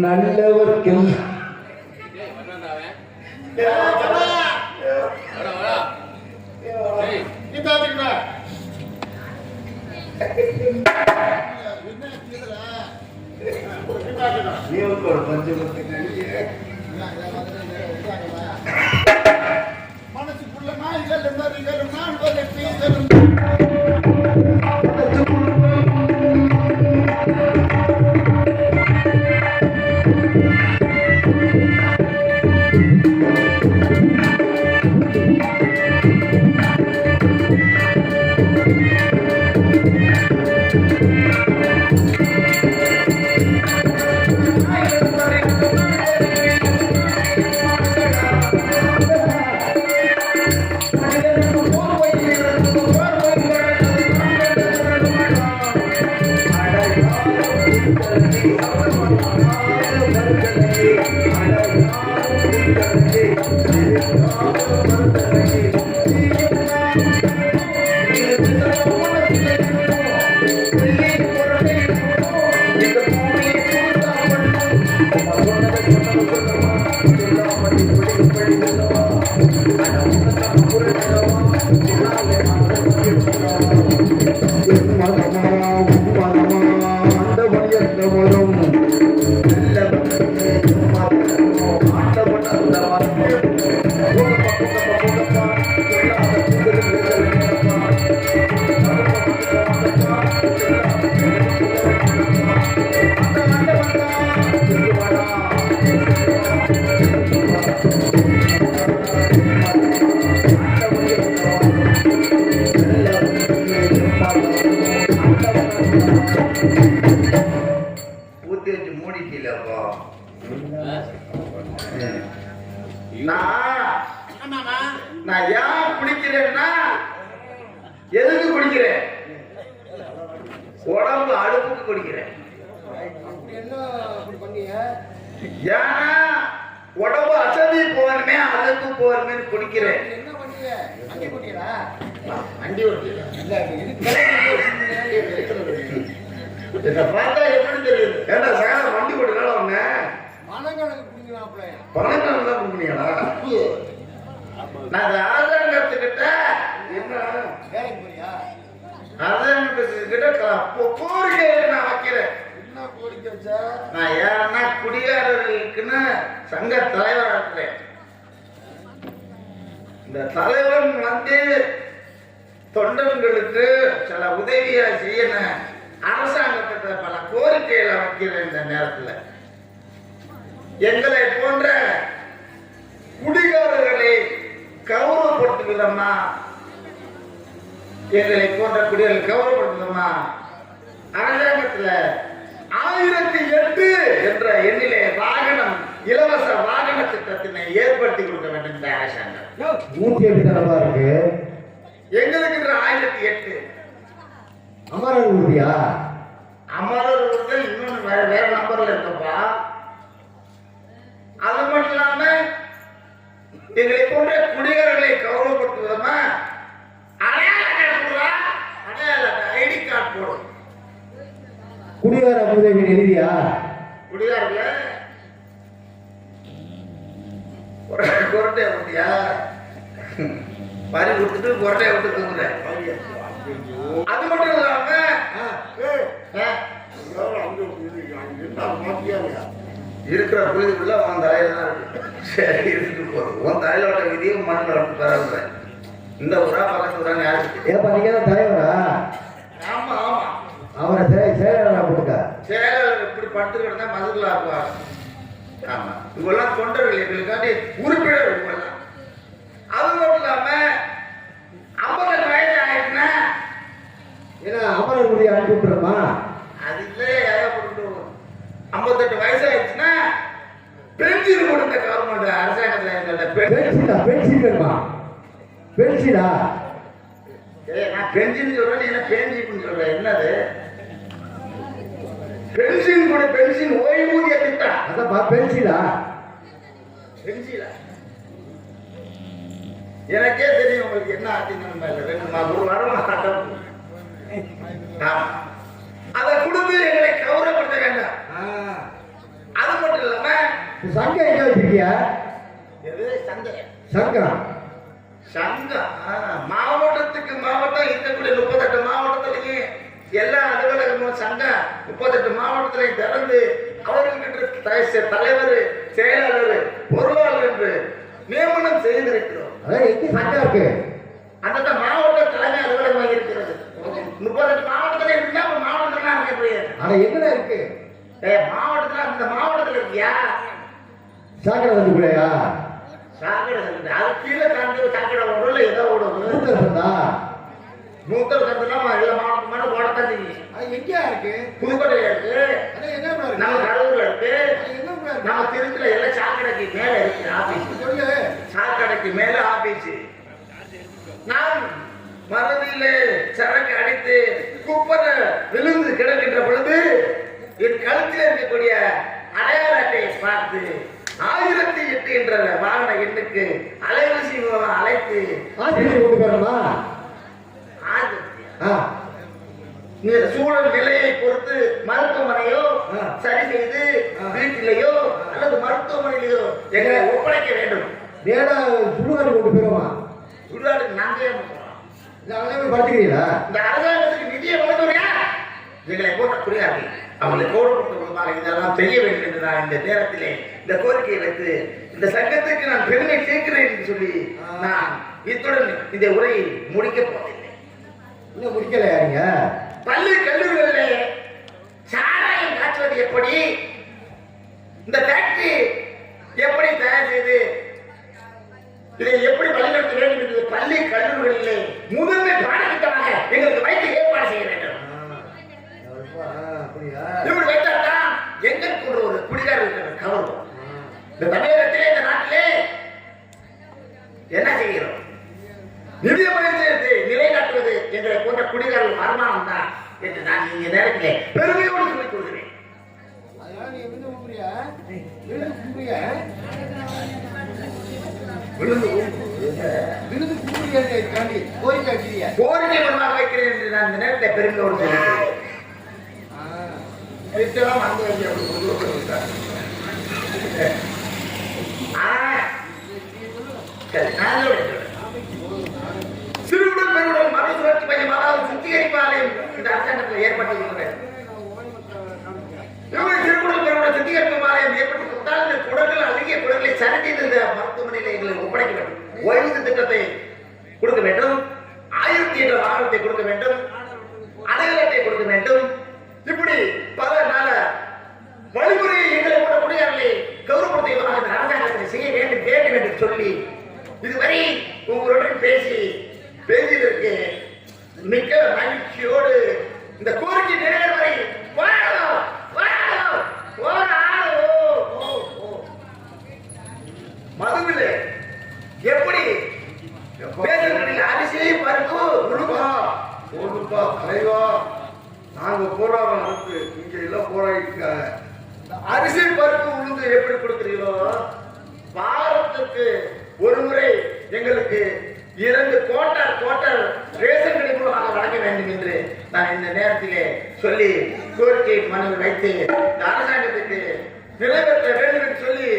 நல்லவர்க்கெல்லாம் மனசுக்குள்ள நாய்கள் நரிகளும் நான் நான் ஏன் குடிக்கிறேன்னா எதுக்கு குடிக்கிறேன்? உடம்பு அடுப்புக்கு குடிக்கிறேன். ஏன்னா உடம்பு அசதி போகணுமே அதுக்கு போகணுமே குடிக்கிறேன். பார்த்தா எப்படி தெரியுது? ஏன்னா சகல வண்டி ஓட்டுனால ஒண்ணு பணக்கணக்கு தான் குடிக்கிறீங்களா? நான் ஆதாரம் கத்துக்கிட்ட என்ன கோரிக்கை நான் வைக்கிறேன். என்ன கோரிக்கை வச்சா? நான் ஏன்னா குடிகாரர்களுக்குன்னு சங்க தலைவராக இருக்கிறேன். இந்த தலைவன் வந்து தொண்டர்களுக்கு சில உதவியா செய்யணும் அரசாங்கத்தை பல கோரிக்கைகளை வைக்கிறேன். இந்த நேரத்தில் எங்களை போன்ற குடிகாரர்களை கௌரவப்படுத்துகிறோமா? எங்களை போன்ற குடிகள் கௌரவப்படுத்துமா? அரசாங்கத்தில் 1008 என்ற எண்ணிலே வாகனம் இலவச வாகன திட்டத்தினை ஏற்படுத்தி கொடுக்க வேண்டும் இந்த அரசாங்கம். 108 தரவா இருக்கு. எங்களுக்கு 1008 அமரர் ஊதியா? அமரர் ஊதியம் இன்னொன்று வேற நம்பர்ல இருக்கப்பா. அது மட்டும் இல்லாம எங்களை போன்ற குடிகாரர்களை கௌரவப்படுத்துவதமா அடையாள ஐடி கார்டு போடும். குடிகார உதவி எழுதியா? குடிகாரர்கள கொரட்டை விட்டியா? பறி கொடுத்துட்டு கொரட்டையை விட்டு தூங்குற. அது மட்டும் இல்லாம இருக்கிற புரிதுக்குள்ள உன் தலையில தான் இருக்கு. சரி இருக்கு போதும். உன் தலையிலோட விதியும் மண்ணில் வர இந்த ஊரா பக்கத்து ஊரான்னு யாருக்கு? ஏப்பா நீங்க தான் தலைவரா? ஆமா ஆமா. அவரை செயலாளரா போட்டுக்க. செயலாளர் இப்படி படுத்துக்கிட்டு தான் மதுரில் ஆக்குவாங்க. ஆமா இவெல்லாம் தொண்டர்கள் எங்களுக்காண்டி உறுப்பினர் இவங்கெல்லாம். அது மட்டும் இல்லாம 58 வயசு ஆயிடுச்சுன்னா ஏன்னா அமரர் ஊதியம் அனுப்பி விட்டுருமா? அது இல்லையே யாரோ கொடுத்துருவோம். 58 வயசு ஆயிடுச்சுன்னா பென்ஷன் கொடுத்த கவர்மெண்ட் அரசாங்கத்தில் பென்ஷன் வேணுமா? பென்ஷனா? நான் பென்ஷன் சொல்றேன், நீ என்ன பென்ஷன் சொல்ற? என்னது பென்ஷன் கூட? பென்ஷன் ஓய்வூதிய திட்டம். அதான் பென்ஷனா? பென்ஷனா எனக்கே தெரியும் உங்களுக்கு என்ன ஆச்சுன்னு. ஒரு வாரம் அதை கொடுத்து எங்களை கௌரவப்படுத்த வேண்டாம். அது மட்டும் வச்சிருக்கியா? எது சந்தை? சங்கம். சங்கம் மாவட்டத்துக்கு மாவட்டம் இருக்கக்கூடிய 38 மாவட்டத்திலையும் எல்லா அலுவலகமும் சங்கம் 38 மாவட்டத்திலையும் திறந்து அவர்களுக்கு தலைவர், செயலாளர், பொருளாளர் என்று நியமனம் செய்திருக்கிறோம். அதான் எங்க சங்கம் இருக்கு? அந்த மாவட்ட தலைமை அலுவலகமாக இருக்கிறது. 38 மாவட்டத்துல இருந்தா மாவட்டம்லாம் இருக்க முடியாது. ஆனா எங்கடா இருக்கு? மாவட்டத்துல அந்த மாவட்டத்துல இருக்கியா? சாக்கடை வந்து கூடயா? சாக்கடை இருக்குது. அது கீழே காஞ்சி சாக்கடை ஓடல ஏதோ ஓடும். நூத்தல் கந்தெல்லாம் எல்லா மாவட்டமான ஓடத்தான் செய்யும். அது எங்கேயா இருக்கு? புதுக்கோட்டையில இருக்கு, நம்ம கடலூர்ல இருக்கு, நம்ம திருச்சியில எல்லாம் சாக்கடைக்கு மேல இருக்கு ஆபீஸ். சாக்கடைக்கு மேல ஆபீஸ். நான் மறதியிலே சரக்கு அடித்து குப்பர விழுந்து கிடக்கின்ற பொழுது என் கழுத்தில் இருக்கக்கூடிய அடையாள அட்டையை பார்த்து 1008 என்ற வாகன எண்ணுக்கு அலைவரிசை மூலம் அழைத்து கொண்டு போறோமா? சூழல் நிலையை பொறுத்து மருத்துவமனையோ சரி செய்து வீட்டிலேயோ அல்லது மருத்துவமனையிலேயோ எங்களை ஒப்படைக்க வேண்டும். நேரா சுடுகாடு கொண்டு போயிருமா? சுடுகாடுக்கு நாங்களே படுத்துக்கிறீங்களா? இந்த அரசாங்கத்துக்கு நிதியை வழங்குறியா? எங்களை போட்ட புரியாது. அவங்களை கோடு இதெல்லாம் செய்ய வேண்டும் என்று நான் இந்த நேரத்திலே இந்த கோரிக்கையை வைத்து இந்த சங்கத்துக்கு நான் பெருமை சேர்க்கிறேன் என்று சொல்லி நான் இத்துடன் இந்த உரையை முடிக்க போவதில்லை. இன்னும் முடிக்கல யாருங்க? பள்ளி கல்லூரிகளிலே சாராயம் காய்ச்சுவது எப்படி, இந்த ஃபேக்டரி எப்படி தயார் செய்து இதை எப்படி வழிநடத்த வேண்டும் என்று பள்ளி கல்லூரிகளிலே முதன்மை பாடத்திட்டமாக எங்களுக்கு வைத்து ஏற்பாடு செய்ய வேண்டும். இப்படி வைத்தால்தான் எங்களுக்கு ஒரு குடிகாரர்கள் கவரும். இந்த தமிழகத்திலே இந்த நாட்டிலே என்ன செய்கிறோம்? நிதியமைச்சத்தை நிலைநாட்டுவது எங்களை போன்ற குடிகாரர்கள் வருமானம் தான் என்று நான் இந்த நேரத்திலே பெருமையோடு சொல்லிக் கொள்கிறேன். கோரிக்கை மனமாக வைக்கிறேன் என்று நான் இந்த நேரத்தை பெருமையோடு சொல்லிக்கிறேன். சிறுவுடல் பெருவுடல் மறுசுழற்சி மையம் அதாவது சுத்திகரிப்பு ஆலயம் இந்த அரசாங்கத்தில் ஏற்பட்டிருக்கிறது. சிறுவுடல் பெருவுடல் சுத்திகரிப்பு ஆலயம் ஏற்பட்டிருந்தால் இந்த குடங்கள் அழுகிய குடங்களை சரி செய்து இந்த மருத்துவமனையில் எங்களை ஒப்படைக்க வேண்டும். ஓய்வூதிய திட்டத்தை கொடுக்க வேண்டும், 1000 என்ற வாகனத்தை கொடுக்க வேண்டும், அடையாள அட்டை கொடுக்க வேண்டும். இப்படி பல நாள வழிமுறையை எங்களை போன்ற குடியாரர்களை கௌரவப்படுத்துவதாக இந்த அரசாங்கத்தை செய்ய வேண்டும் என்று சொல்லி இதுவரை உங்களுடன் பேசியதற்கு மிக்க மகிழ்ச்சியோடு இந்த கோரிக்கை நிறைவேறும் வரை மதுவில் எப்படி பேசுகிறீர்கள்? அரிசி பருப்பு போடுப்பா தலைவா, நாங்க போராடம் நடத்து இங்க எல்லாம் போராடிருக்காங்க. அரிசி பருப்பு உளுந்து எப்படி கொடுக்கிறீங்களோ வாரத்துக்கு ஒரு முறை எங்களுக்கு 2 குவார்ட்டர் ரேஷன் கடை மூலமாக வழங்க வேண்டும் என்று நான் இந்த நேரத்திலே சொல்லி கோரிக்கை மனு வைத்து இந்த அரசாங்கத்துக்கு நிறைவேற்ற வேண்டும் என்று சொல்லி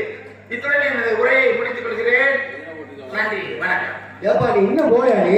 இத்துடன் எனது உரையை முடித்துக் கொள்கிறேன். நன்றி, வணக்கம். ஏப்பா நீ இன்னும் போயா? நீ